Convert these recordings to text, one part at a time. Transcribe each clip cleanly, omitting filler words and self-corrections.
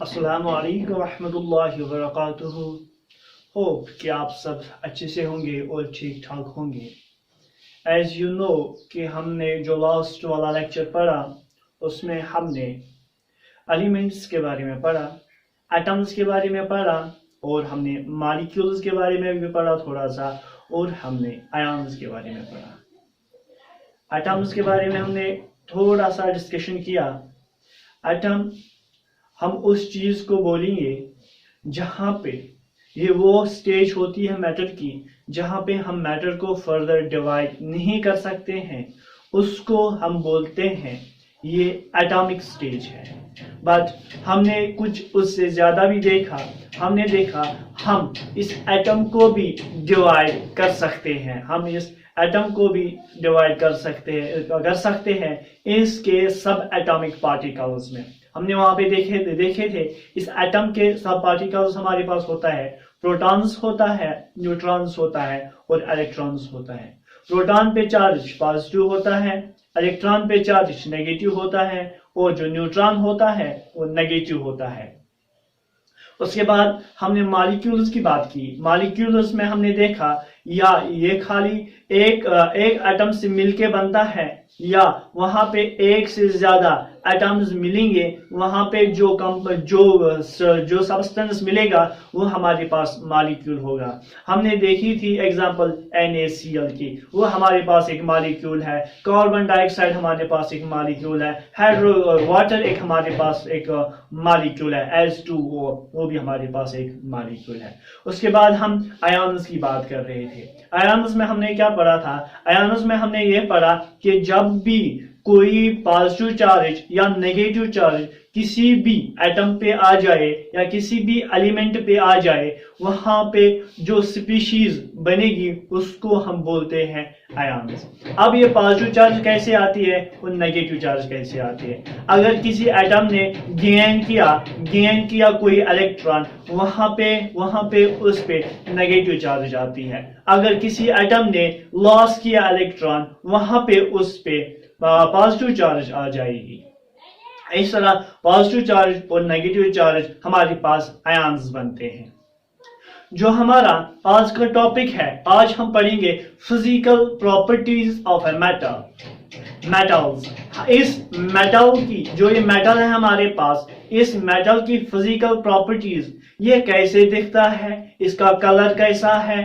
अस्सलामु अलैकुम रहमतुल्लाहि व बरकातुहू। होप कि आप सब अच्छे से होंगे और ठीक ठाक होंगे। एज यू नो कि हमने जो लास्ट वाला लेक्चर पढ़ा उसमें हमने एलिमेंट्स के बारे में पढ़ा, एटम्स के बारे में पढ़ा और हमने मॉलिक्यूल्स के बारे में भी पढ़ा थोड़ा सा, और हमने आयन्स के बारे में पढ़ा। एटम्स के बारे में हमने थोड़ा सा डिस्कशन किया। एटम हम उस चीज को बोलेंगे जहां पे ये वो स्टेज होती है मैटर की जहां पे हम मैटर को फर्दर डिवाइड नहीं कर सकते हैं, उसको हम बोलते हैं ये एटॉमिक स्टेज है। बट हमने कुछ उससे ज्यादा भी देखा। हमने देखा हम इस एटम को भी डिवाइड कर सकते हैं, हम इस एटम को भी डिवाइड कर सकते हैं इसके सब एटॉमिक पार्टिकल्स में। हमने वहां पे देखे थे इस एटम के सब पार्टिकल्स हमारे पास होता है, प्रोटॉन्स होता है, न्यूट्रॉन्स होता है और इलेक्ट्रॉन्स होता है। प्रोटॉन पे चार्ज पॉजिटिव होता है, इलेक्ट्रॉन पे चार्ज नेगेटिव होता है और जो न्यूट्रॉन होता है वो नेगेटिव होता है। उसके बाद हमने मॉलिक्यूल्स की बात की। मॉलिक्यूल्स में हमने देखा या ये खाली एक एटम से मिलके बनता है या वहां पे एक से ज्यादा एटम्स मिलेंगे, वहां पे जो सब्सटेंस मिलेगा वो हमारे पास मॉलिक्यूल होगा। हमने देखी थी एग्जांपल NaCl की, वो हमारे पास एक मॉलिक्यूल है। कार्बन डाइऑक्साइड हमारे पास एक मॉलिक्यूल है। वाटर एक हमारे पास एक मॉलिक्यूल है। H2O वो भी हमारे पास एक मॉलिक्यूल है। उसके बाद हम आयन्स की बात कर रहे थे। आयन्स में हमने क्या पढ़ा था? आयन्स में हमने ये पढ़ा कि जब भी कोई पॉजिटिव चार्ज या नेगेटिव चार्ज किसी भी एटम पे आ जाए या किसी भी एलिमेंट पे आ जाए, वहां पे जो स्पीशीज बनेगी उसको हम बोलते हैं आयन्स। अब ये पॉजिटिव चार्ज कैसे आती है और नेगेटिव चार्ज कैसे आती है? अगर किसी एटम ने गेन किया कोई इलेक्ट्रॉन, वहां पे उस पे नेगेटिव चार्ज आती है। अगर किसी एटम ने लॉस किया इलेक्ट्रॉन, वहां पे उस पे पॉजिटिव चार्ज आ जाएगी। इस तरह पॉजिटिव चार्ज और नेगेटिव चार्ज हमारे पास आयन्स बनते हैं। जो हमारा आज का टॉपिक है, आज हम पढ़ेंगे physical properties of a metal. Metals, इस मेटल की जो ये मेटल है हमारे पास, इस मेटल की फिजिकल प्रॉपर्टीज, ये कैसे दिखता है, इसका कलर कैसा है,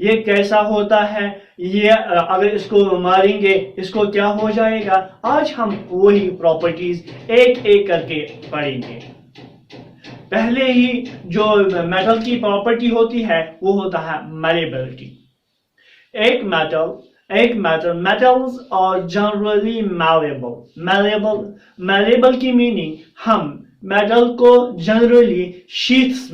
ये कैसा होता है, ये अगर इसको मारेंगे इसको क्या हो जाएगा, आज हम वही प्रॉपर्टीज एक एक करके पढ़ेंगे। पहले ही जो मेटल की प्रॉपर्टी होती है वो होता है malleability. Metals are generally malleable की मीनिंग, हम मेटल को जनरली शीट्स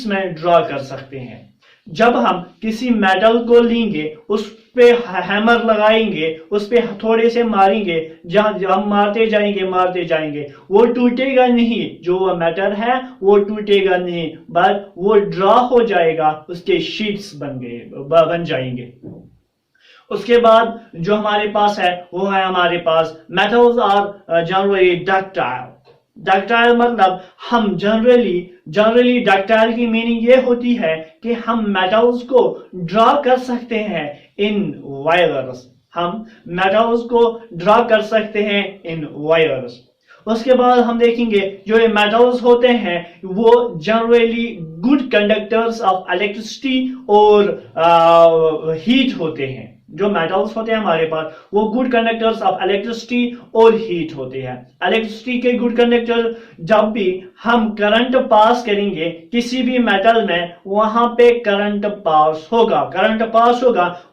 में ड्रॉ कर सकते हैं। जब हम किसी मेटल को लेंगे, उस पे हैमर लगाएंगे, उस पे थोड़े से मारेंगे, जहां हम मारते जाएंगे, वो टूटेगा नहीं। जो मेटल है वो टूटेगा नहीं, बट वो ड्रॉ हो जाएगा, उसके शीट्स बन जाएंगे। उसके बाद जो हमारे पास है वो है हमारे पास मेटल्स आर जनरली डक्टाइल मतलब हम जनरली डक्टाइल की मीनिंग ये होती है कि हम मेटल्स को ड्रॉ कर सकते हैं इन वायर्स। हम मेटल्स को ड्रॉ कर सकते हैं इन वायर्स। उसके बाद हम देखेंगे जो ये मेटल्स होते हैं वो generally good conductors of electricity और हीट होते हैं। जो मेटल्स होते हैं हमारे पास वो गुड कंडक्टर्स ऑफ इलेक्ट्रिसिटी और हीट होते हैं। इलेक्ट्रिसिटी के गुड कंडक्टर, जब भी हम करंट पास करेंगे किसी भी मेटल में, वहां पे करंट पास होगा,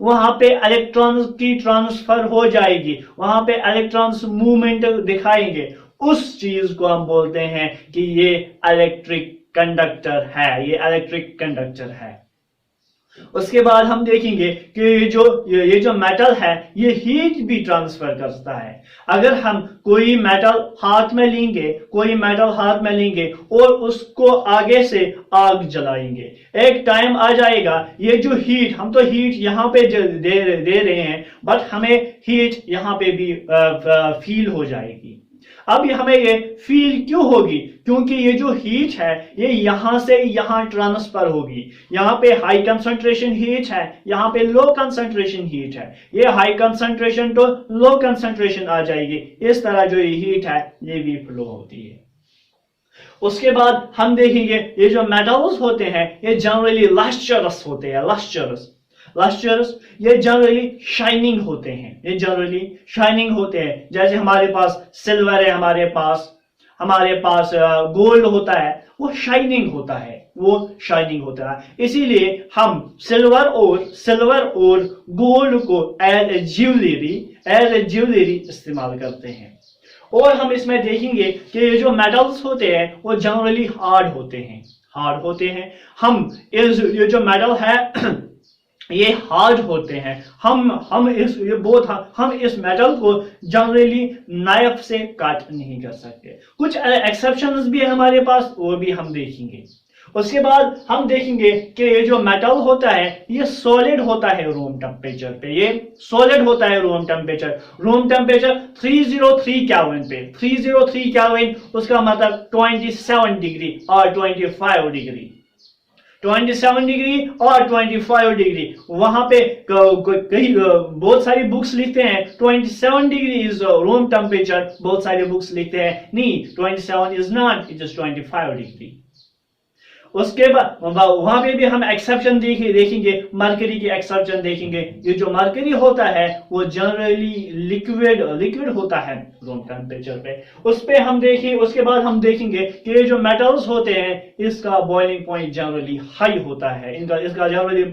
वहां पे इलेक्ट्रॉन्स की ट्रांसफर हो जाएगी, वहां पे इलेक्ट्रॉन्स मूवमेंट दिखाएंगे। उस चीज को हम बोलते हैं कि ये इलेक्ट्रिक कंडक्टर है। उसके बाद हम देखेंगे कि ये जो मेटल है ये हीट भी ट्रांसफर करता है। अगर हम कोई मेटल हाथ में लेंगे और उसको आगे से आग जलाएंगे, एक टाइम आ जाएगा ये जो हीट, हम तो हीट यहाँ पे दे रहे हैं, बट हमें हीट यहाँ पे भी फील हो जाएगी। अब हमें ये फील क्यों होगी, क्योंकि ये जो हीट है ये यहां से यहां ट्रांसफर होगी। यहाँ पे हाई कंसंट्रेशन हीट है, यहाँ पे लो कंसंट्रेशन हीट है, ये हाई कंसंट्रेशन तो लो कंसंट्रेशन आ जाएगी। इस तरह जो ये हीट है ये भी फ्लो होती है। उसके बाद हम देखेंगे ये जो मेटल्स होते हैं ये जनरली लस्ट्रस होते हैं। लस्ट्रस ये जनरली शाइनिंग होते हैं, ये जनरली शाइनिंग होते हैं। जैसे हमारे पास सिल्वर है, हमारे पास गोल्ड होता है, वो शाइनिंग होता है। इसीलिए हम सिल्वर और गोल्ड को एज ए ज्वेलरी इस्तेमाल करते हैं। और हम इसमें देखेंगे कि ये जो मेटल्स होते हैं वो जनरली हार्ड होते हैं। ये जो मेटल है ये हार्ड होते हैं। हम इस मेटल को जनरली नाइफ से काट नहीं कर सकते। कुछ एक्सेप्शंस भी है हमारे पास, वो भी हम देखेंगे। उसके बाद हम देखेंगे कि ये जो मेटल होता है ये सॉलिड होता है रूम टेम्परेचर पे। ये सॉलिड होता है रूम टेम्परेचर 303 केल्विन पे। 303 केल्विन उसका मतलब 27 डिग्री और 25 डिग्री। 27 डिग्री और 25 डिग्री। वहां पे कई बहुत सारी बुक्स लिखते हैं 27 डिग्री इज रूम टेम्परेचर, बहुत सारे बुक्स लिखते हैं नहीं 27 is not, it is 25 degree. उसके बाद वहां पे भी हम एक्सेप्शन देखेंगे, मरकरी की एक्सेप्शन देखेंगे। ये जो मरकरी होता है वो जनरली लिक्विड होता है रूम टेम्परेचर पे। उस पे हम देखें, उसके बाद हम देखेंगे कि ये जो मेटल्स होते हैं इसका बॉइलिंग पॉइंट जनरली हाई होता है। इसका जनरली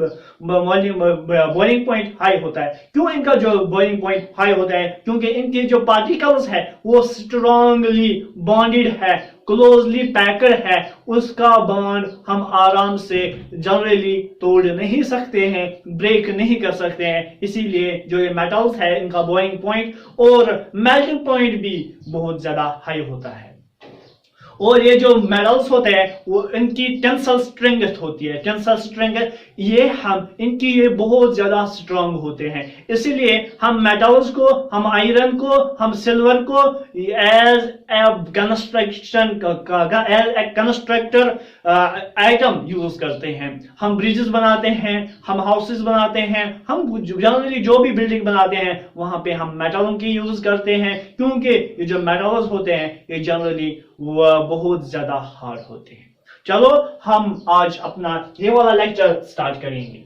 बॉइलिंग पॉइंट हाई होता है। क्यों इनका जो बॉइलिंग पॉइंट हाई होता है, क्योंकि इनके जो पार्टिकल्स है वो स्ट्रांगली बॉन्डेड है, क्लोजली पैक्ड है। उसका बॉन्ड हम आराम से जनरली तोड़ नहीं सकते हैं, ब्रेक नहीं कर सकते हैं। इसीलिए जो ये मेटल्स है इनका बॉइलिंग पॉइंट और मेल्टिंग पॉइंट भी बहुत ज्यादा हाई होता है। और ये जो मेटल्स होते हैं वो इनकी टेंसल स्ट्रेंथ होती है। टेंसल स्ट्रेंथ ये बहुत ज्यादा स्ट्रांग होते हैं। इसीलिए हम मेटल्स को, हम आयरन को, हम सिल्वर को as a constructor item use करते हैं। हम ब्रिजेस बनाते हैं, हम हाउसेस बनाते हैं, हम जनरली जो भी बिल्डिंग बनाते हैं वहां पे हम मेटलों की यूज करते हैं, क्योंकि ये जो मेटल्स होते हैं ये जनरली बहुत ज्यादा हार्ड होते हैं। चलो हम आज अपना ये वाला लेक्चर स्टार्ट करेंगे।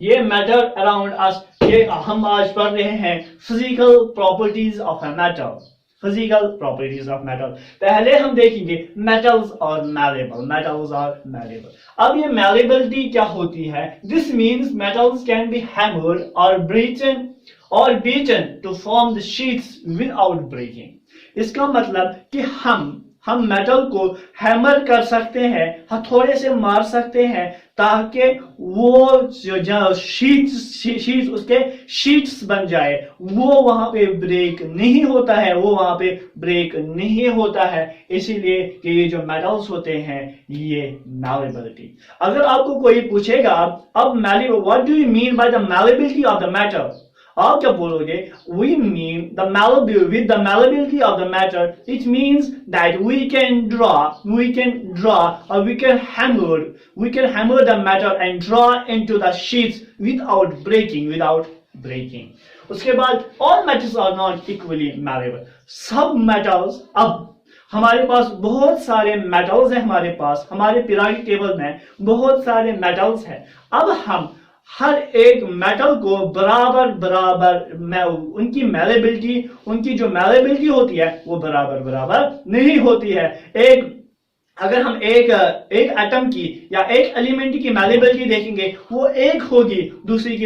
ये मैटर अराउंड अस, ये हम आज पढ़ रहे हैं physical properties of a metal. पहले हम देखेंगे मेटल्स और मैलेबल। अब ये मैलेबिलिटी क्या होती है? This means metals can be hammered और beaten to form the sheets without breaking. इसका मतलब कि हम मेटल को हैमर कर सकते हैं, हथौड़े से मार सकते हैं, ताकि वो जो शीट्स उसके शीट्स बन जाए। वो वहां पे ब्रेक नहीं होता है। इसीलिए कि ये जो मेटल्स होते हैं ये मैलेबिलिटी। अगर आपको कोई पूछेगा अब what do you mean by the malleability of the metal, आप क्या बोलोगे? We mean with the malleability of the matter, it means that we can hammer the matter and draw into the sheets without breaking. उसके बाद all metals are not equally malleable. सब metals, अब हमारे पास बहुत सारे मेटल्स हैं, हमारे periodic table में बहुत सारे मेटल्स हैं। अब हम हर एक मेटल को बराबर उनकी जो मैलेबिलिटी होती है वो बराबर नहीं होती है। अगर हम एक एटम की या एक एलिमेंट की मैलेबिलिटी देखेंगे वो एक होगी, दूसरी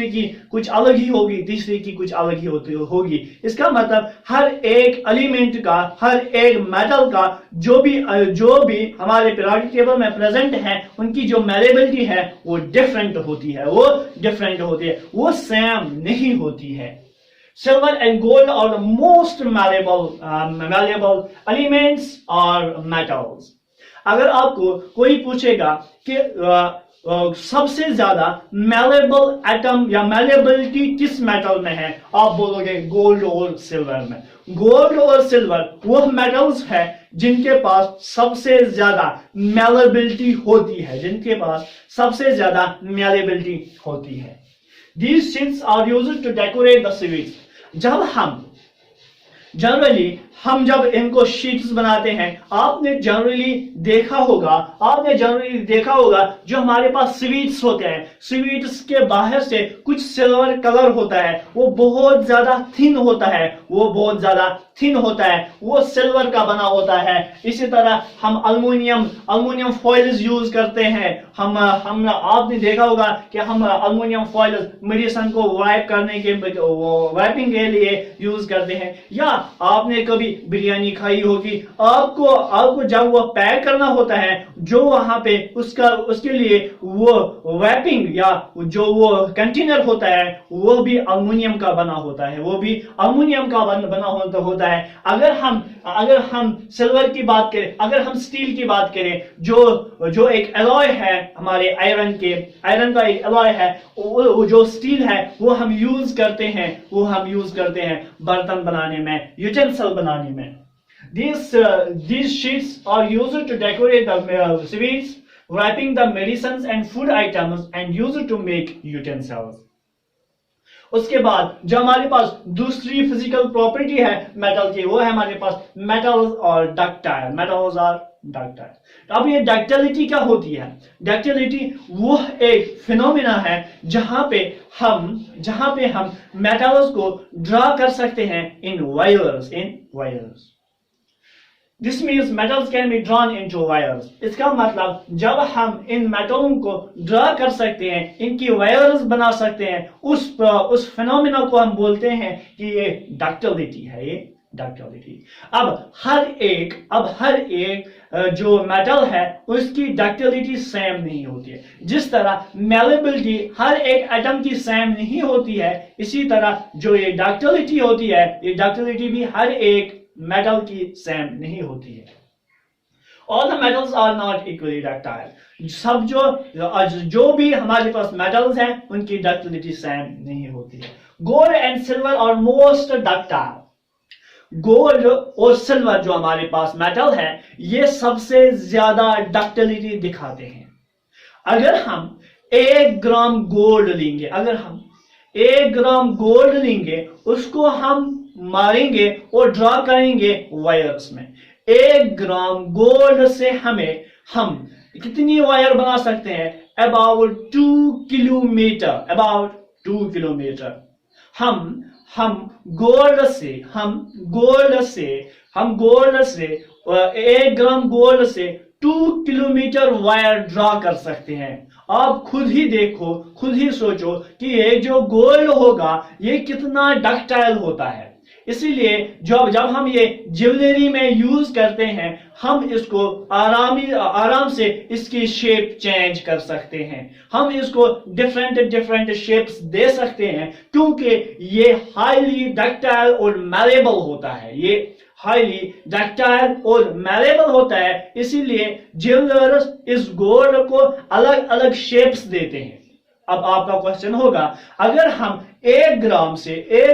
की कुछ अलग ही होगी, तीसरी की कुछ अलग ही होगी। इसका मतलब हर एक एलिमेंट का, हर एक मेटल का जो भी हमारे पीरियोडिक टेबल में प्रेजेंट है उनकी जो मैलेबिलिटी है वो डिफरेंट होती है, वो सेम नहीं होती है। Silver and gold are the most malleable elements or metals. अगर आपको कोई पूछेगा कि सबसे ज्यादा malleable एटम या malleability किस मेटल में है, आप बोलोगे गोल्ड और सिल्वर में। गोल्ड और सिल्वर वो मेटल्स है जिनके पास सबसे ज्यादा मैलेबिलिटी होती है, जिनके पास सबसे ज्यादा मैलेबिलिटी होती है। These sheets are used to decorate the sweets. जब हम जनरली जब इनको शीट्स बनाते हैं, आपने जनरली देखा होगा जो हमारे पास स्वीट्स होते हैं, स्वीट्स के बाहर से कुछ सिल्वर कलर होता है, वो बहुत ज्यादा थिन होता है, वो सिल्वर का बना होता है। इसी तरह हम अल्मुनियम फॉइल्स यूज करते हैं। आपने देखा होगा कि हम अल्मुनियम फॉइल्स मेडिसिन को वाइपिंग के लिए यूज करते हैं। या आपने कभी बिरयानी खाई होगी, आपको जब वो पैक करना होता है, जो वहां पे उसके लिए वो रैपिंग या जो वो कंटेनर होता है वो भी अल्मुनियम का बना होता है। अगर हम सिल्वर की बात करें, अगर हम स्टील की बात करें, जो एक एलॉय है हमारे आयरन का एक एलॉय है, वो जो स्टील है वो हम यूज करते हैं बर्तन बनाने में, यूटेंसिल बनाने में। These sheets are used to decorate the sweets, wrapping the medicines and food items, and used to make utensils. उसके बाद जो हमारे पास दूसरी फिजिकल प्रॉपर्टी है मेटल की, वो है हमारे पास मेटल्स और डक्टाइल। तो अब ये डक्टिलिटी क्या होती है? डक्टिलिटी वो एक फिनोमेना है जहां पे हम मेटल्स को ड्रा कर सकते हैं इन wires. This means metals can be drawn into wires. इसका मतलब जब हम इन मेटलों को ड्रा कर सकते हैं, इनकी वायर्स बना सकते हैं, उस फिनोमेना को हम बोलते हैं कि ये डक्टिलिटी है, अब हर एक जो मेटल है उसकी डक्टिलिटी सेम नहीं होती है। जिस तरह मैलेबिलिटी हर एक एटम की सेम नहीं होती है, इसी तरह जो ये डक्टिलिटी होती है, ये डक्टिलिटी भी हर एक मेटल की सेम नहीं होती है। All the metals are not equally ductile. सब जो भी हमारे पास मेटल्स हैं उनकी डक्टिलिटी सेम नहीं होती है। Gold and silver are most ductile. Gold और सिल्वर जो हमारे पास मेटल है, ये सबसे ज्यादा डक्टिलिटी दिखाते हैं। अगर हम 1 ग्राम गोल्ड लेंगे, उसको हम मारेंगे और ड्रा करेंगे वायर्स में। 1 ग्राम गोल्ड से हम कितनी वायर बना सकते हैं? About 2 kilometre. हम गोल्ड से 1 ग्राम गोल्ड से 2 किलोमीटर वायर ड्रा कर सकते हैं। आप खुद ही सोचो कि ये जो गोल्ड होगा ये कितना डक्टाइल होता है। इसीलिए जब हम ये ज्वेलरी में यूज करते हैं, हम इसको आराम से इसकी शेप चेंज कर सकते हैं, हम इसको डिफरेंट शेप्स दे सकते हैं, क्योंकि ये हाईली डक्टाइल और मैलेबल होता है। इसीलिए ज्वेलर्स इस गोल्ड को अलग अलग शेप्स देते हैं। अब आपका क्वेश्चन होगा, अगर हम 1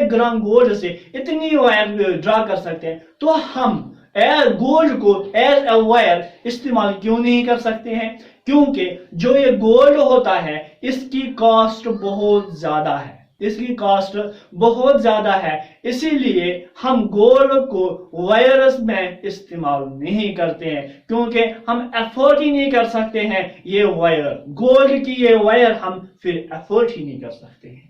ग्राम गोल्ड से इतनी वायर ड्रा कर सकते हैं, तो हम गोल्ड को एज ए वायर इस्तेमाल क्यों नहीं कर सकते हैं? क्योंकि जो ये गोल्ड होता है इसकी कॉस्ट बहुत ज्यादा है, इसीलिए हम गोल्ड को वायर्स में इस्तेमाल नहीं करते हैं, क्योंकि हम अफोर्ड ही नहीं कर सकते हैं ये वायर, गोल्ड की ये वायर हम फिर अफोर्ड ही नहीं कर सकते हैं।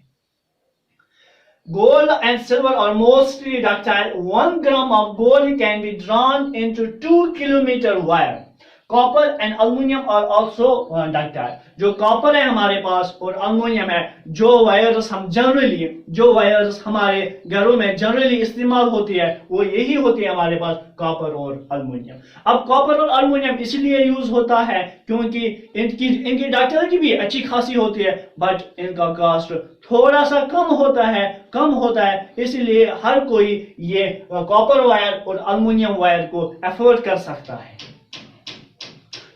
Gold and silver are mostly ductile. 1 gram of gold can be drawn into 2 kilometer wire. Copper and aluminum are also ductile. जो कॉपर है हमारे पास और अल्युमिनियम है, जो वायर्स हमारे घरों में जनरली इस्तेमाल होती है, वो यही होती है हमारे पास, कॉपर और अल्युमिनियम। अब कॉपर और अल्युमिनियम इसलिए यूज होता है क्योंकि इनकी डक्टिलिटी भी अच्छी खासी होती है, बट इनका कॉस्ट थोड़ा सा कम होता है, इसलिए हर कोई ये कॉपर वायर और अल्युमिनियम वायर को अफोर्ड कर सकता है।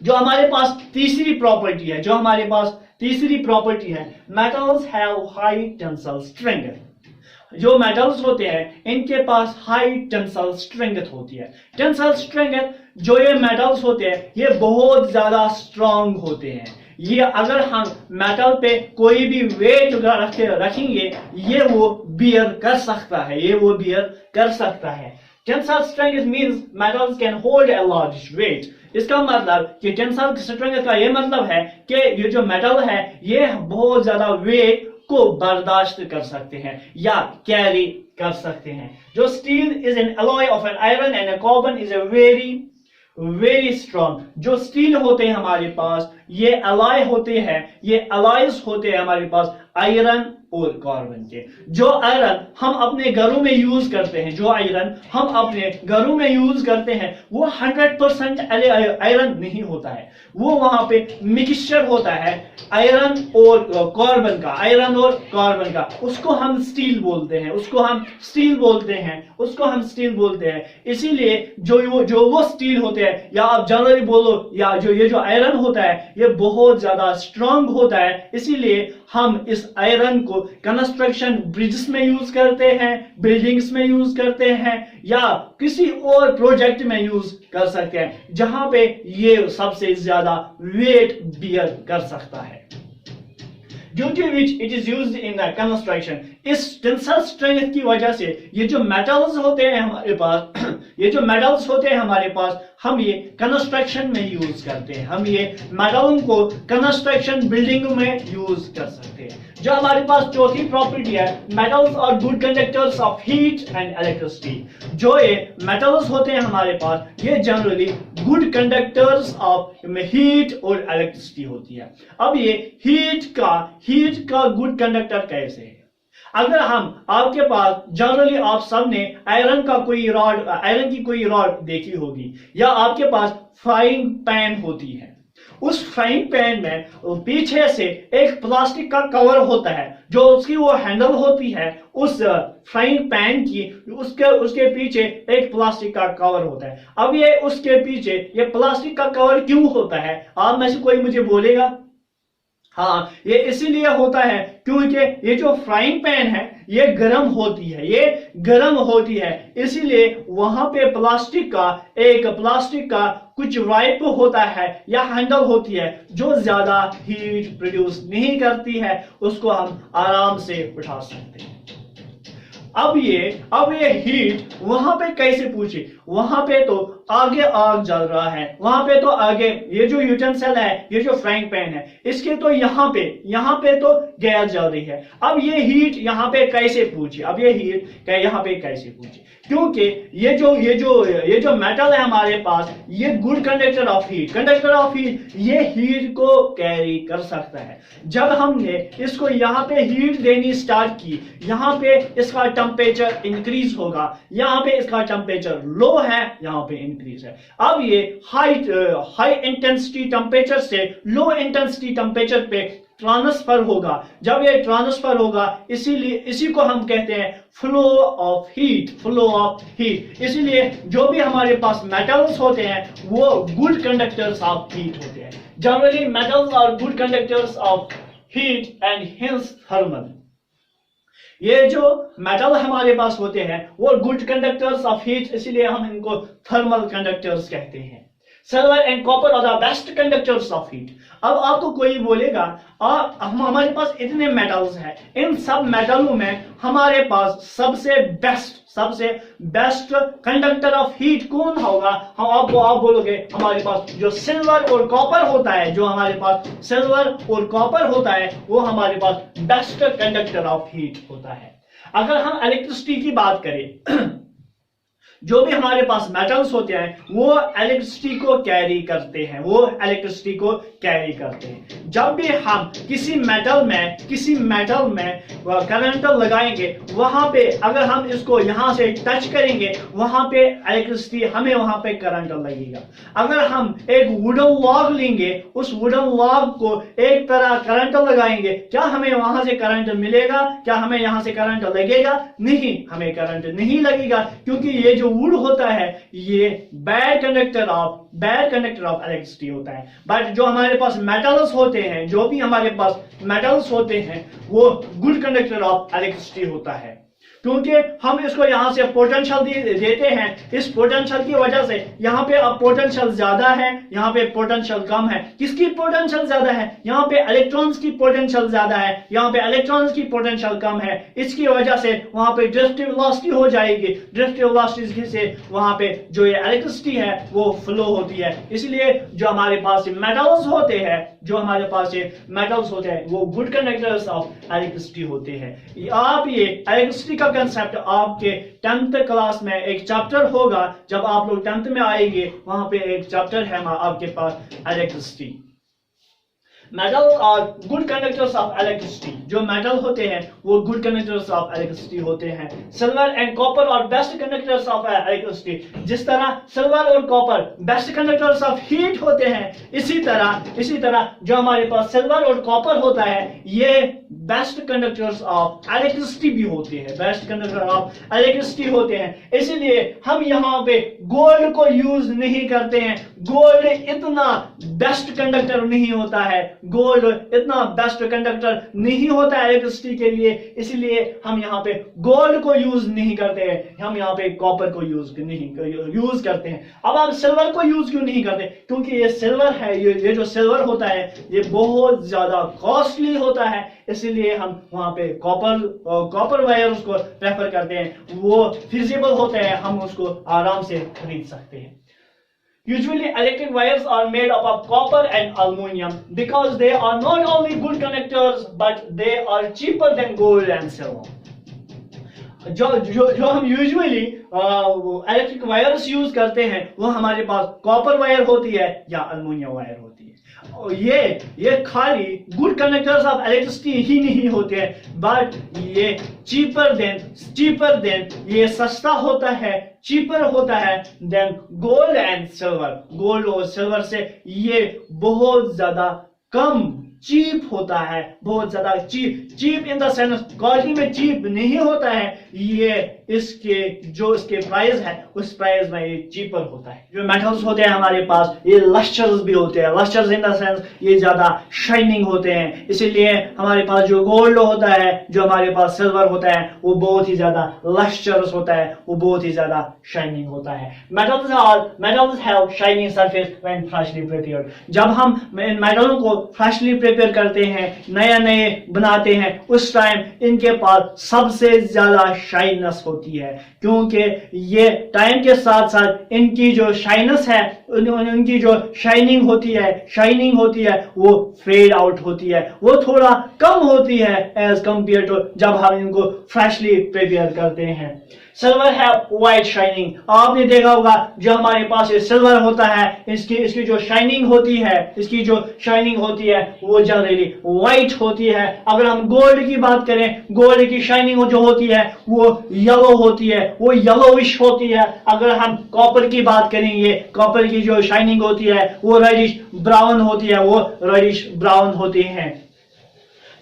जो हमारे पास तीसरी प्रॉपर्टी है, metals have high tensile strength. जो मेटल्स होते हैं इनके पास हाई टेंसाइल स्ट्रेंथ होती है। टेंसाइल स्ट्रेंथ, जो ये मेटल्स होते हैं ये बहुत ज्यादा स्ट्रांग होते हैं। ये अगर हम मेटल पे कोई भी वेट रखेंगे ये वो बियर कर सकता है, ये वो बियर कर सकता है। Tensile strength means metals can hold a large weight. इसका मतलब कि टेंसाइल स्ट्रेंथ का ये मतलब है कि ये जो मेटल है ये बहुत ज्यादा वेट को बर्दाश्त कर सकते हैं या कैरी कर सकते हैं। जो steel is an alloy of an iron and a carbon is a very strong. जो स्टील होते हैं हमारे पास ये अलॉय होते हैं, ये अलॉयज होते हैं हमारे पास आयरन और कार्बन के। जो आयरन हम अपने घरों में यूज करते हैं, जो आयरन हम अपने घरों में यूज करते हैं वो 100% आयरन नहीं होता है, वो वहां पे मिक्सचर होता है आयरन और कार्बन का, आयरन और कार्बन का। उसको हम स्टील बोलते हैं, उसको हम स्टील बोलते हैं, उसको हम स्टील बोलते हैं। इसीलिए जो वो स्टील होते हैं या आप जनरली बोलो या ये जो आयरन होता है ये बहुत ज्यादा स्ट्रांग होता है। इसीलिए हम इस आयरन को कंस्ट्रक्शन ब्रिजेस में यूज करते हैं, बिल्डिंग्स में यूज करते हैं या किसी और प्रोजेक्ट में यूज कर सकते हैं जहां पे ये सबसे ज्यादा वेट बियर कर सकता है। Due to which it is used in the construction। इस टेंसाइल स्ट्रेंथ की वजह से ये जो मेटल्स होते हैं हमारे पास ये जो मेटल्स होते हैं हमारे पास हम ये कंस्ट्रक्शन में यूज करते हैं, हम ये मेटल को कंस्ट्रक्शन बिल्डिंग में यूज कर सकते हैं। जो हमारे पास चौथी प्रॉपर्टी है, metals are good conductors of heat and electricity. जो ये मेटल्स होते हैं हमारे पास ये generally good conductors of heat और इलेक्ट्रिसिटी होती है। अब ये हीट का गुड कंडक्टर कैसे है? अगर हम आपके पास जनरली आप सबने आयरन की कोई रॉड देखी होगी या आपके पास फ्राइंग पैन होती है। उस फ्राइंग पैन में पीछे से एक प्लास्टिक का कवर होता है, जो उसकी वो हैंडल होती है उस फ्राइंग पैन की, उसके पीछे एक प्लास्टिक का कवर होता है। अब ये उसके पीछे ये प्लास्टिक का कवर क्यों होता है? आप में से कोई मुझे बोलेगा? हाँ, ये इसीलिए होता है क्योंकि ये जो फ्राइंग पैन है ये गर्म होती है, इसीलिए वहां पे प्लास्टिक का कुछ वाइप होता है या हैंडल होती है जो ज्यादा हीट प्रोड्यूस नहीं करती है, उसको हम आराम से उठा सकते हैं। अब ये हीट वहां पे कैसे पूछे? वहां पे तो आगे आग जल रहा है, वहां पे तो आगे ये जो यूटेंसिल है, ये जो फ्राइंग पैन है, इसके तो यहाँ पे तो गैस जल रही है। अब ये हीट यहाँ पे कैसे पूछे? यहाँ पे कैसे पूछे? क्योंकि ये जो मेटल है हमारे पास ये गुड कंडक्टर ऑफ हीट ये हीट को कैरी कर सकता है। जब हमने इसको यहाँ पे हीट देनी स्टार्ट की, यहाँ पे इसका टेम्परेचर इंक्रीज होगा, यहाँ पे इसका टेम्परेचर लो है, यहाँ पे इंक्रीज है। अब ये हाई इंटेंसिटी टेम्परेचर से लो इंटेंसिटी टेम्परेचर पे ट्रांसफर होगा। जब ये ट्रांसफर होगा इसी को हम कहते हैं फ्लो ऑफ हीट। इसीलिए जो भी हमारे पास मेटल्स होते हैं वो गुड कंडक्टर्स ऑफ हीट होते हैं। Generally metals are good conductors of heat and hence thermal. ये जो मेटल हमारे पास होते हैं वो गुड कंडक्टर्स ऑफ हीट, इसीलिए हम इनको थर्मल कंडक्टर्स कहते हैं। Silver and copper are the best conductors of heat. अब आपको कोई बोलेगा हमारे पास इतने मेटल्स हैं, इन सब मेटलों में हमारे पास सबसे बेस्ट कंडक्टर ऑफ हीट कौन होगा? आप बोलोगे हमारे पास जो सिल्वर और कॉपर होता है, वो हमारे पास बेस्ट कंडक्टर ऑफ हीट होता है। अगर हम इलेक्ट्रिसिटी की बात करें जो भी हमारे पास मेटल्स होते हैं वो इलेक्ट्रिसिटी को कैरी करते हैं, जब भी हम किसी मेटल में करंट लगाएंगे वहां पे अगर हम इसको यहां से टच करेंगे वहां पे इलेक्ट्रिसिटी, हमें वहां पे करंट लगेगा। अगर हम एक वुडन लॉग लेंगे, उस वुडन लॉग को एक तरह करंट लगाएंगे, क्या हमें वहां से करंट मिलेगा? क्या हमें यहां से करंट लगेगा? नहीं, हमें करंट नहीं लगेगा, क्योंकि ये जो वुड होता है ये बैड कंडक्टर ऑफ इलेक्ट्रिसिटी होता है। बट जो हमारे पास मेटल्स होते हैं, वो गुड कंडक्टर ऑफ इलेक्ट्रिसिटी होता है। क्योंकि हम इसको यहाँ से पोटेंशियल देते हैं, इस पोटेंशियल की वजह से यहाँ पे अब पोटेंशियल ज्यादा है, यहाँ पे पोटेंशियल कम है। किसकी पोटेंशियल ज्यादा है? यहाँ पे इलेक्ट्रॉन्स की पोटेंशियल ज्यादा है, यहाँ पे इलेक्ट्रॉन्स की पोटेंशियल कम है। इसकी वजह से वहां पे ड्रिफ्टिव वेलोसिटी हो जाएगी, ड्रिफ्टिव वेलोसिटी से वहां पे जो ये इलेक्ट्रिसिटी है वो फ्लो होती है। इसलिए जो हमारे पास मेटल्स होते हैं, जो हमारे पास ये मेटल्स होते हैं, वो गुड कंडक्टर्स ऑफ इलेक्ट्रिसिटी होते हैं। आप ये इलेक्ट्रिसिटी का कंसेप्ट आपके 10th क्लास में एक चैप्टर होगा, जब आप लोग 10th में आएंगे वहां पे एक चैप्टर है आपके पास इलेक्ट्रिसिटी। मेटल और गुड कंडक्टर्स ऑफ इलेक्ट्रिसिटी, जो मेटल होते हैं वो गुड कंडक्टर्स ऑफ इलेक्ट्रिसिटी होते हैं। सिल्वर एंड कॉपर और बेस्ट कंडक्टर्स ऑफ इलेक्ट्रिसिटी। जिस तरह सिल्वर और copper best conductors of heat होते हैं, इसी तरह जो हमारे पास सिल्वर और कॉपर होता है ये बेस्ट कंडक्टर्स ऑफ इलेक्ट्रिसिटी भी होते हैं, बेस्ट कंडक्टर ऑफ इलेक्ट्रिसिटी होते हैं। इसलिए हम यहाँ पे गोल्ड को यूज नहीं करते हैं। गोल्ड इतना बेस्ट कंडक्टर नहीं होता है, गोल्ड इतना बेस्ट कंडक्टर नहीं होता है इलेक्ट्रिसिटी के लिए, इसलिए हम यहाँ पे गोल्ड को यूज नहीं करते हैं, हम यहाँ पे कॉपर को यूज करते हैं। अब आप सिल्वर को यूज क्यों नहीं करते? क्योंकि ये सिल्वर है, ये जो सिल्वर होता है ये बहुत ज्यादा कॉस्टली होता है, इसलिए हम वहां पे कॉपर वायर्स को प्रेफर करते हैं। वो फिजिबल होते हैं, हम उसको आराम से खरीद सकते हैं। Usually electric wires are made up of copper and aluminum because they are not only good conductors but they are cheaper than gold and silver. जो हम यूजुअली इलेक्ट्रिक वायर्स यूज करते हैं वो हमारे पास कॉपर वायर होती है या aluminium wire होती है। और ये खाली गुड कंडक्टर्स ऑफ इलेक्ट्रिसिटी ही नहीं होते हैं, बट ये चीपर देन ये सस्ता होता है, चीपर होता है than gold and silver. Gold और सिल्वर से ये बहुत ज्यादा कम चीप होता है, बहुत ज्यादा cheap in the sense quality में चीप नहीं होता है, ये इसके प्राइस है उस प्राइस में ये चीपर होता है। जो मेटल्स होते हैं हमारे पास ये लस्टर्स भी होते हैं, लस्टर्स इन द सेंस ये ज्यादा शाइनिंग होते हैं। इसीलिए हमारे पास जो गोल्ड होता है, जो हमारे पास सिल्वर होता है वो बहुत ही ज्यादा लस्टर्स होता है, वो बहुत ही ज्यादा शाइनिंग होता है। Metals have shining surface when freshly prepared. जब हम मेटलों को फ्रेशली प्रिपेयर करते हैं, नए बनाते हैं, उस टाइम इनके पास सबसे ज्यादा शाइननेस होती है, क्योंकि ये टाइम के साथ साथ इनकी जो शाइननेस है, उनकी जो शाइनिंग होती है वो फेड आउट होती है, वो थोड़ा कम होती है एज कंपेयर टू जब हम इनको फ्रेशली प्रिपेयर करते हैं। सिल्वर है व्हाइट शाइनिंग। आपने देखा होगा जो हमारे पास ये सिल्वर होता है, इसकी जो शाइनिंग होती है वो जनरली व्हाइट होती है। अगर हम गोल्ड की बात करें, गोल्ड की शाइनिंग जो होती है वो येलो होती है, वो येलोविश होती है। अगर हम कॉपर की बात करेंगे, कॉपर की जो शाइनिंग होती है वो रेडिश ब्राउन होती है, वो रेडिश ब्राउन होती है।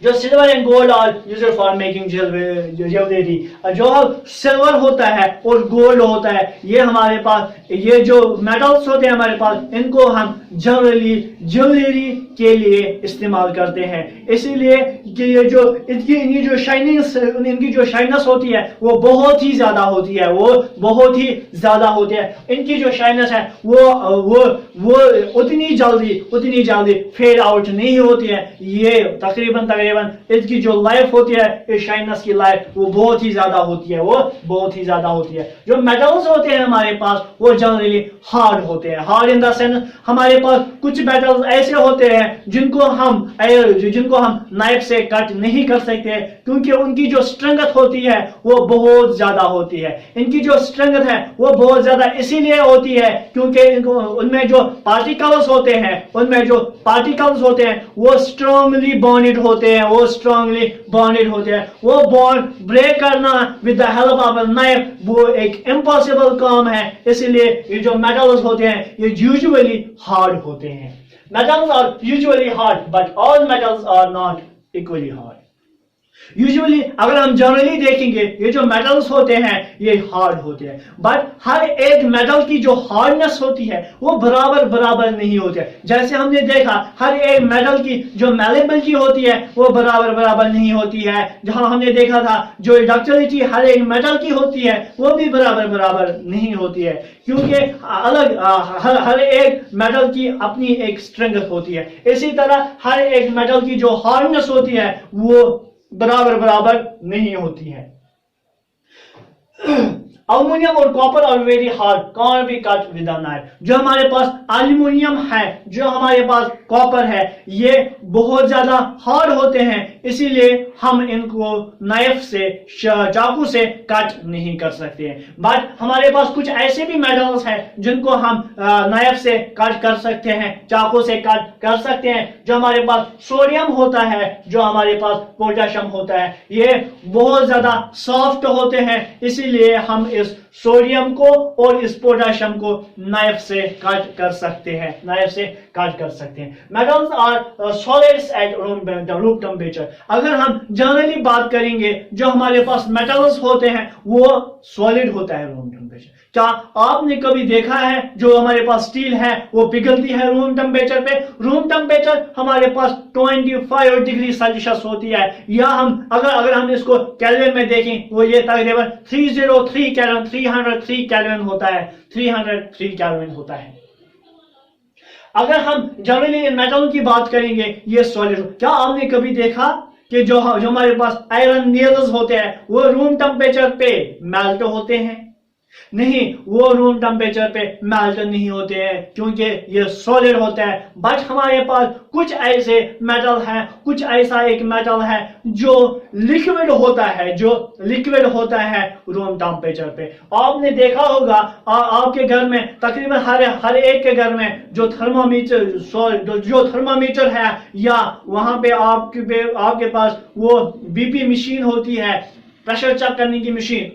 जो silver and gold are used for making jewellery. जो सिल्वर होता है और गोल्ड होता है, ये हमारे पास ये जो मेटल्स होते हैं हमारे पास, इनको हम जनरली ज्वेलरी के लिए इस्तेमाल करते हैं। इसीलिए कि ये जो इनकी जो शाइनिंग होती है वो बहुत ही ज्यादा होती है, इनकी जो शाइनिंग है वो उतनी जल्दी फेड आउट नहीं होती है। ये तकरीबन इसकी जो लाइफ होती है, इस शाइननेस की लाइफ वो बहुत ही ज्यादा होती है। जो मेटल्स होते हैं हमारे पास वो जनरली हार्ड होते हैं। हार्ड इन द सेंस हमारे पास कुछ मेटल्स ऐसे होते हैं जिनको हम नाइफ से कट नहीं कर सकते, क्योंकि उनकी जो स्ट्रेंथ होती है वो बहुत ज्यादा होती है। इनकी जो स्ट्रेंथ है वो बहुत ज्यादा इसीलिए होती है क्योंकि उनमें जो पार्टिकल्स होते हैं वो स्ट्रांगली बॉन्डेड होते हैं, वो बॉन्ड ब्रेक करना with the help of a knife वो एक इम्पॉसिबल काम है। इसलिए ये जो मेटल्स होते हैं ये यूजुअली हार्ड होते हैं। Metals are usually hard but all metals are not equally hard. Usually अगर हम जनरली देखेंगे ये जो मेटल्स होते हैं ये हार्ड होते हैं, बट हर एक मेटल की जो हार्डनेस होती है वो बराबर बराबर नहीं होती है। जैसे हमने देखा हर एक मेटल की जो मैलेबिलिटी होती है वो बराबर बराबर नहीं होती है। जहां हमने देखा था जो डक्टिलिटी हर एक मेटल की होती है वो भी बराबर बराबर नहीं होती है, क्योंकि अलग हर एक मेटल की अपनी एक स्ट्रेंथ होती है। इसी तरह हर एक मेटल की जो हार्डनेस होती है वो बराबर बराबर नहीं होती है। अल्युमिनियम और copper are very hard, can't be cut with a knife. जो हमारे पास एल्यूमिनियम है, जो हमारे पास कॉपर है, ये बहुत ज्यादा हार्ड होते हैं, इसीलिए हम इनको नाइफ से चाकू से कट नहीं कर सकते हैं। बट हमारे पास कुछ ऐसे भी मेटल्स हैं जिनको हम नाइफ से कट कर सकते हैं, चाकू से कट कर सकते हैं। जो हमारे पास सोडियम होता है, जो हमारे पास पोटेशियम होता है, ये बहुत ज्यादा सॉफ्ट होते हैं, इसीलिए हम इस सोडियम को और इस पोटेशियम को नाइफ से कट कर सकते हैं, नाइफ से कट कर सकते हैं। Metals are solids at room temperature. अगर हम जनरली बात करेंगे जो हमारे पास मेटल्स होते हैं वो सॉलिड होता है रूम टेम्परेचर। क्या आपने कभी देखा है जो हमारे पास स्टील है वो पिघलती है रूम टेम्परेचर पे? रूम टेम्परेचर हमारे पास 25 डिग्री सेल्सियस होती है, या हम अगर हम इसको केल्विन में देखें वो ये तकरीबन 303 केल्विन 303 केल्विन होता है, 303 केल्विन होता है। अगर हम जनरली इन मेटल की बात करेंगे ये सॉलिड। क्या आपने कभी देखा कि जो हमारे पास आयरन नेल्स होते हैं वो रूम टेम्परेचर पे मेल्ट होते हैं? नहीं, वो रूम टेम्परेचर पे मेल्ट नहीं होते हैं क्योंकि ये सॉलिड होता है। बट हमारे पास कुछ ऐसे मेटल हैं, कुछ ऐसा एक मेटल है जो लिक्विड होता है, जो लिक्विड होता है रूम टेम्परेचर पे। आपने देखा होगा आपके घर में तकरीबन हर एक के घर में जो थर्मामीटर है, या वहां पे आपके पास वो बीपी मशीन होती है, प्रेशर चेक करने की मशीन।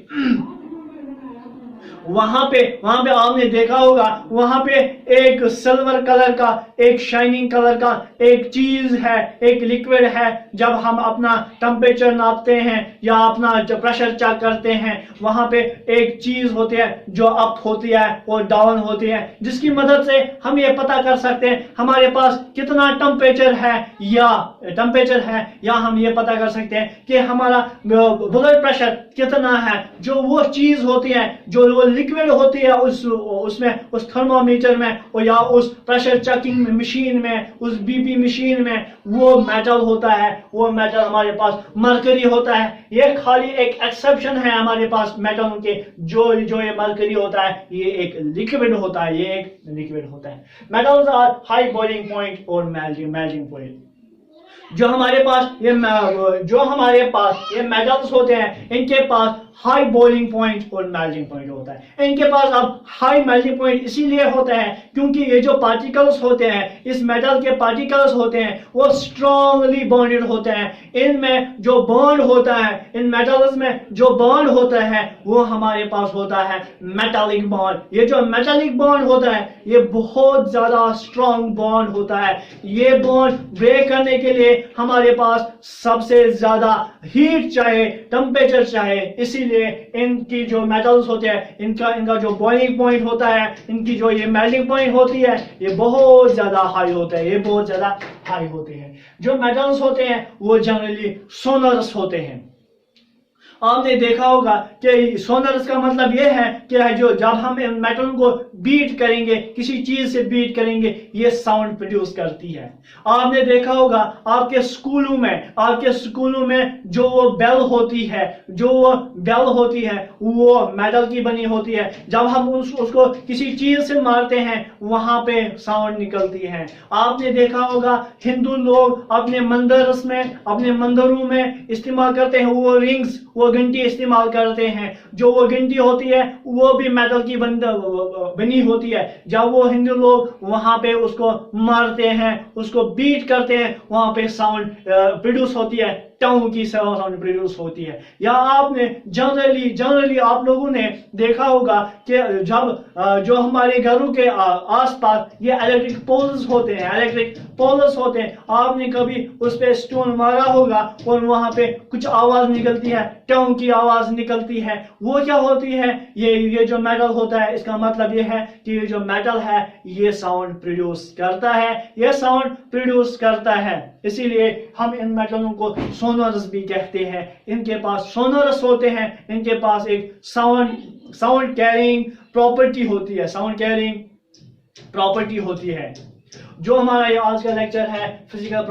वहां पे आपने देखा होगा वहां पे एक सिल्वर कलर का, एक शाइनिंग कलर का एक चीज है, एक लिक्विड है। जब हम अपना टेम्परेचर नापते हैं या अपना प्रेशर चेक करते हैं, वहां पे एक चीज होती है जो अप होती है और डाउन होती है, जिसकी मदद से हम ये पता कर सकते हैं हमारे पास कितना टेम्परेचर है, या हम ये पता कर सकते हैं कि हमारा ब्लड प्रेशर कितना है। जो वो चीज होती है, जो वो लिक्विड होती है उस थर्मामीटर में और या उस प्रेशर चेकिंग मशीन में, उस बीपी मशीन में, वो मेटल होता है। वो मेटल हमारे पास मरकरी होता है। ये खाली एक एक्सेप्शन है हमारे पास मेटलों के, जो ये मरकरी होता है ये एक लिक्विड होता है, ये एक लिक्विड होता है। Metals are high boiling point और मेल्टिंग पॉइंट। जो हमारे पास ये मेटल्स होते हैं, इनके पास हाई बॉइलिंग पॉइंट और मेल्टिंग पॉइंट होता है। इनके पास अब हाई मेल्टिंग पॉइंट इसीलिए होता है क्योंकि ये जो पार्टिकल्स होते हैं, इस मेटल के पार्टिकल्स होते हैं, वो स्ट्रांगली बॉन्डेड होते हैं। इनमें जो बॉन्ड होता है, इन मेटल्स में जो बॉन्ड होता है वो हमारे पास होता है मेटालिक बॉन्ड। ये जो मेटालिक बॉन्ड होता है ये बहुत ज्यादा स्ट्रांग बॉन्ड होता है। ये बॉन्ड ब्रेक करने के लिए हमारे पास सबसे ज्यादा हीट चाहिए, टेम्परेचर चाहिए। इसीलिए इनकी जो मेटल्स होते हैं, इनका जो बॉइलिंग पॉइंट होता है, इनकी जो ये मेल्टिंग पॉइंट होती है, ये बहुत ज्यादा हाई होता है, ये बहुत ज्यादा हाई होते हैं। जो मेटल्स होते हैं वो जनरली सोनरस होते हैं। आपने देखा होगा कि सोनरस का मतलब यह है कि जो जब हम इन मेटल को बीट करेंगे, किसी चीज से बीट करेंगे, ये साउंड प्रोड्यूस करती है। आपने देखा होगा आपके स्कूलों में जो वो बेल होती है वो मेटल की बनी होती है। जब हम उसको किसी चीज से मारते हैं वहां पे साउंड निकलती है। आपने देखा होगा हिंदू लोग अपने मंदिरों में इस्तेमाल करते हैं वो रिंग्स, वो घंटी इस्तेमाल करते हैं, जो वो घंटी होती है वो भी मेटल की बनी होती है। जब वो हिंदू लोग वहां पे उसको मारते हैं, उसको बीट करते हैं, वहां पे साउंड प्रोड्यूस होती है, टाउ की साउंड प्रोड्यूस होती है। या आपने जनरली आप लोगों ने देखा होगा कि जब जो हमारे घरों के आसपास ये इलेक्ट्रिक पोल्स होते हैं, आपने कभी उस पे स्टोन मारा होगा और वहां पे कुछ आवाज निकलती है, टाउ की आवाज निकलती है। वो क्या होती है? ये जो मेटल होता है, इसका मतलब ये है कि ये जो मेटल है ये साउंड प्रोड्यूस करता है। इसीलिए हम इन मेटलों को सोनोरस भी कहते हैं। इनके पास सोनोरस होते हैं, इनके पास एक साउंड कैरिंग प्रॉपर्टी होती है। जो हमारा ये आज का लेक्चर है फिजिकल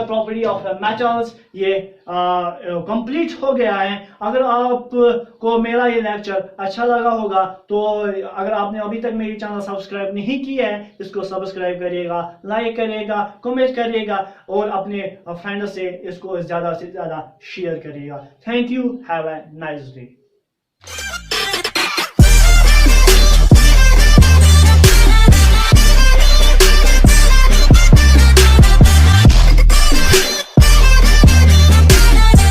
प्रॉपर्टी ऑफ मेटल्स, ये कंप्लीट हो गया है। अगर आपको मेरा ये लेक्चर अच्छा लगा होगा तो अगर आपने अभी तक मेरी चैनल सब्सक्राइब नहीं किया है, इसको सब्सक्राइब करिएगा, लाइक करिएगा, कमेंट करिएगा और अपने फ्रेंड से इसको ज्यादा से ज्यादा शेयर करिएगा। Thank you, have a nice day.